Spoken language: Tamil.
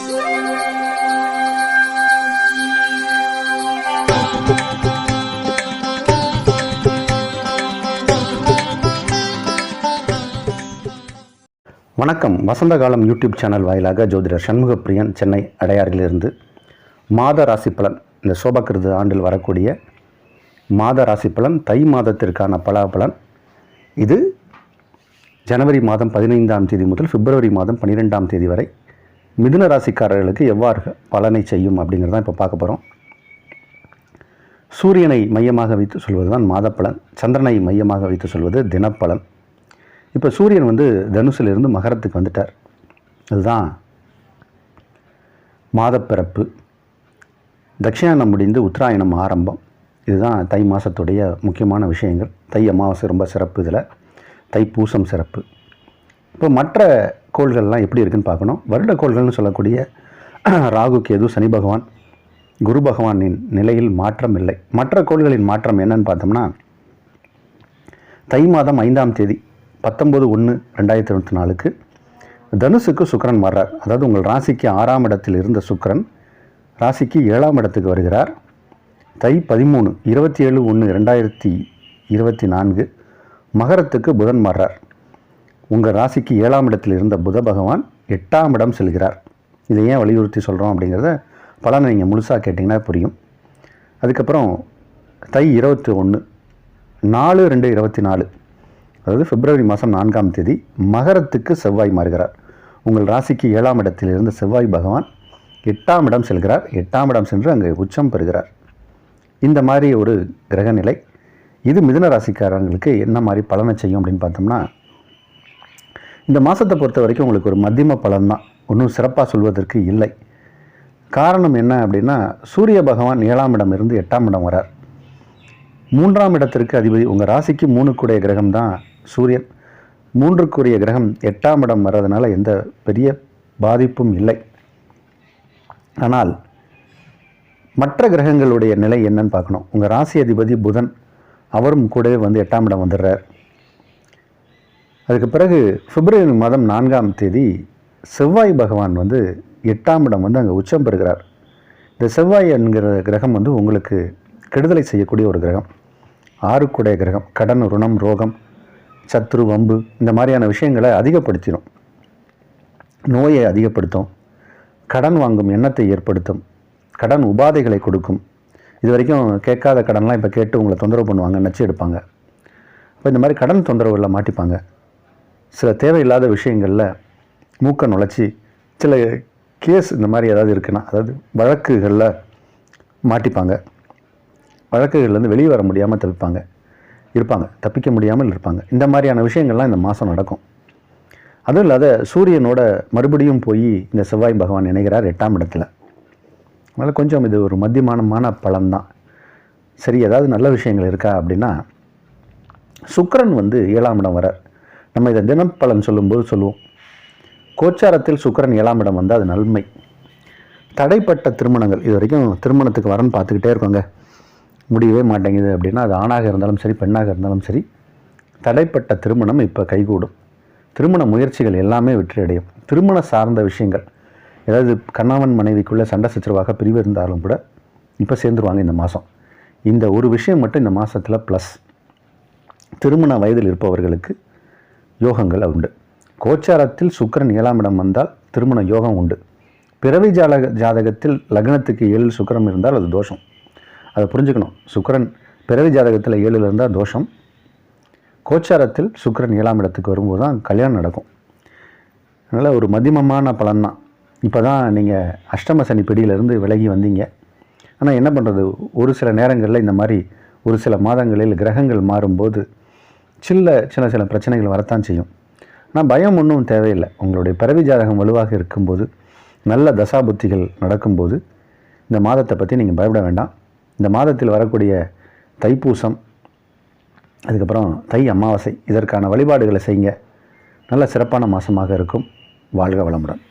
வணக்கம். வசந்த காலம் யூடியூப் சேனல் வாயிலாக ஜோதிடர் சண்முகப்பிரியன், சென்னை அடையாறிலிருந்து மாத ராசி பலன், இந்த சோபகிருது ஆண்டில் வரக்கூடிய மாத ராசி பலன், தை மாதத்திற்கான பலாபலன். இது ஜனவரி மாதம் 15ஆம் தேதி முதல் பிப்ரவரி மாதம் 12ஆம் தேதி வரை மிதுன ராசிக்காரர்களுக்கு எவ்வாறு பலனை செய்யும் அப்படிங்கிறதான் இப்போ பார்க்க போகிறோம். சூரியனை மையமாக வைத்து சொல்வது தான் மாத பலன், சந்திரனை மையமாக வைத்து சொல்வது தினப்பலன். இப்போ சூரியன் தனுசிலிருந்து மகரத்துக்கு வந்துட்டார். அதுதான் மாதப்பிறப்பு. தட்சிணாயனம் முடிந்து உத்தராயணம் ஆரம்பம். இதுதான் தை மாதத்துடைய முக்கியமான விஷயங்கள். தை அமாவாசை ரொம்ப சிறப்பு, இதில் தைப்பூசம் சிறப்பு. இப்போ மற்ற கோள்கள்லாம் எப்படி இருக்குன்னு பார்க்கணும். வருட கோள்கள்னு சொல்லக்கூடிய ராகு, கேது, சனி பகவான், குரு பகவானின் நிலையில் மாற்றம் இல்லை. மற்ற கோள்களின் மாற்றம் என்னன்னு பார்த்தோம்னா, தை மாதம் 5ஆம் தேதி 19/1/2024 தனுசுக்கு சுக்கிரன் வர்றார். அதாவது உங்கள் ராசிக்கு 6ஆம் இடத்தில் இருந்த சுக்கிரன் ராசிக்கு 7ஆம் இடத்துக்கு வருகிறார். தை 13 27/1/2024 மகரத்துக்கு புதன் மாறுறார். உங்கள் ராசிக்கு 7ஆம் இடத்தில் இருந்த புத பகவான் 8ஆம் இடம் செல்கிறார். இதை ஏன் வலியுறுத்தி சொல்கிறோம் அப்படிங்கிறத பலனை நீங்கள் முழுசாக கேட்டிங்கன்னா புரியும். அதுக்கப்புறம் தை 21 4/2/24, அதாவது பிப்ரவரி மாதம் 4ஆம் தேதி மகரத்துக்கு செவ்வாய் மாறுகிறார். உங்கள் ராசிக்கு 7ஆம் இடத்தில் இருந்த செவ்வாய் பகவான் 8ஆம் இடம் செல்கிறார். 8ஆம் இடம் சென்று அங்கே உச்சம் பெறுகிறார். இந்த மாதிரி ஒரு கிரகநிலை இது மிதுன ராசிக்காரங்களுக்கு என்ன மாதிரி பலனை செய்யும் அப்படின்னு பார்த்தோம்னா, இந்த மாதத்தை பொறுத்த வரைக்கும் உங்களுக்கு ஒரு மத்தியம பலன் தான், ஒன்றும் சிறப்பாக சொல்வதற்கு இல்லை. காரணம் என்ன அப்படின்னா, சூரிய பகவான் 7ஆம் இடம் இருந்து 8ஆம் இடம் வரார். 3ஆம் இடத்திற்கு அதிபதி, உங்கள் ராசிக்கு 3க்குடைய கிரகம் தான் சூரியன். 3க்குரிய கிரகம் 8ஆம் இடம் வர்றதுனால எந்த பெரிய பாதிப்பும் இல்லை. ஆனால் மற்ற கிரகங்களுடைய நிலை என்னன்னு பார்க்கணும். உங்கள் ராசி அதிபதி புதன், அவரும் கூடவே 8ஆம் இடம் வந்துடுறார். அதுக்கு பிறகு பிப்ரவரி மாதம் 4ஆம் தேதி செவ்வாய் பகவான் 8ஆம் இடம் அங்கே உச்சம் பெறுகிறார். இந்த செவ்வாய் என்கிற கிரகம் உங்களுக்கு கெடுதலை செய்யக்கூடிய ஒரு கிரகம். 6க்குடைய கிரகம். கடன், ருணம், ரோகம், சத்ரு, வம்பு இந்த மாதிரியான விஷயங்களை அதிகப்படுத்திடும். நோயை அதிகப்படுத்தும். கடன் வாங்கும் எண்ணத்தை ஏற்படுத்தும். கடன் உபாதைகளை கொடுக்கும். இது வரைக்கும் கேட்காத கடன்லாம் இப்போ கேட்டு உங்களை தொந்தரவு பண்ணுவாங்க, நச்சு எடுப்பாங்க. இப்போ இந்த மாதிரி கடன் தொந்தரவுகளில் மாட்டிப்பாங்க. சில தேவையில்லாத விஷயங்களில் மூக்க நுழைச்சி சில கேஸ் இந்த மாதிரி ஏதாவது இருக்குன்னா, அதாவது வழக்குகளில் மாட்டிப்பாங்க. வழக்குகள்லேருந்து வெளியே வர முடியாமல் இருப்பாங்க, தப்பிக்க முடியாமல் இருப்பாங்க. இந்த மாதிரியான விஷயங்கள்லாம் இந்த மாதம் நடக்கும். அதுவும் இல்லாத சூரியனோட மறுபடியும் போய் இந்த செவ்வாய் பகவான் இணைகிறார் 8ஆம் இடத்துல. அதனால் கொஞ்சம் இது ஒரு மத்தியமான பலன் தான். சரி, ஏதாவது நல்ல விஷயங்கள் இருக்கா அப்படின்னா, சுக்கிரன் 7ஆம் இடம் வரார். நம்ம இதை தினப்பலன் சொல்லும்போது சொல்லுவோம், கோச்சாரத்தில் சுக்கிரன் 7ஆம் இடம் வந்தால் அது நன்மை. தடைப்பட்ட திருமணங்கள், இது வரைக்கும் திருமணத்துக்கு வரன்னு பார்த்துக்கிட்டே இருக்கோங்க, முடியவே மாட்டேங்குது அப்படின்னா, அது ஆணாக இருந்தாலும் சரி பெண்ணாக இருந்தாலும் சரி, தடைப்பட்ட திருமணம் இப்போ கைகூடும். திருமண முயற்சிகள் எல்லாமே வெற்றி அடையும். திருமண சார்ந்த விஷயங்கள், ஏதாவது கணவன் மனைவிக்குள்ளே சண்டை சச்சரவாக பிரிவு இருந்தாலும் கூட இப்போ சேர்ந்துருவாங்க இந்த மாதம். இந்த ஒரு விஷயம் மட்டும் இந்த மாதத்தில் ப்ளஸ். திருமண வயதில் இருப்பவர்களுக்கு யோகங்கள் உண்டு. கோச்சாரத்தில் சுக்கிரன் 7ஆம் இடம் வந்தால் திருமண யோகம் உண்டு. பிறவி ஜாதகத்தில் லக்னத்துக்கு 7 சுக்கிரன் இருந்தால் அது தோஷம். அதை புரிஞ்சுக்கணும். சுக்கிரன் பிறவி ஜாதகத்தில் 7 இருந்தால் தோஷம். கோச்சாரத்தில் சுக்கிரன் 7ஆம் இடத்துக்கு வரும்போது தான் கல்யாணம் நடக்கும். அதனால் ஒரு மத்தியமமான பலன் தான். இப்போ தான் நீங்கள் அஷ்டம சனி பிடியிலிருந்து விலகி வந்தீங்க. ஆனால் என்ன பண்ணுறது, ஒரு சில நேரங்களில் இந்த மாதிரி ஒரு சில மாதங்களில் கிரகங்கள் மாறும்போது சில பிரச்சனைகள் வரத்தான் செய்யும். ஆனால் பயம் ஒன்றும் தேவையில்லை. உங்களுடைய பிறவி ஜாதகம் வலுவாக இருக்கும்போது, நல்ல தசாபுத்திகள் நடக்கும்போது இந்த மாதத்தை பற்றி நீங்கள் பயப்பட வேண்டாம். இந்த மாதத்தில் வரக்கூடிய தைப்பூசம், அதுக்கப்புறம் தை அமாவாசை, இதற்கான வழிபாடுகளை செய்யுங்க. நல்ல சிறப்பான மாதமாக இருக்கும். வாழ்க வளமுடன்.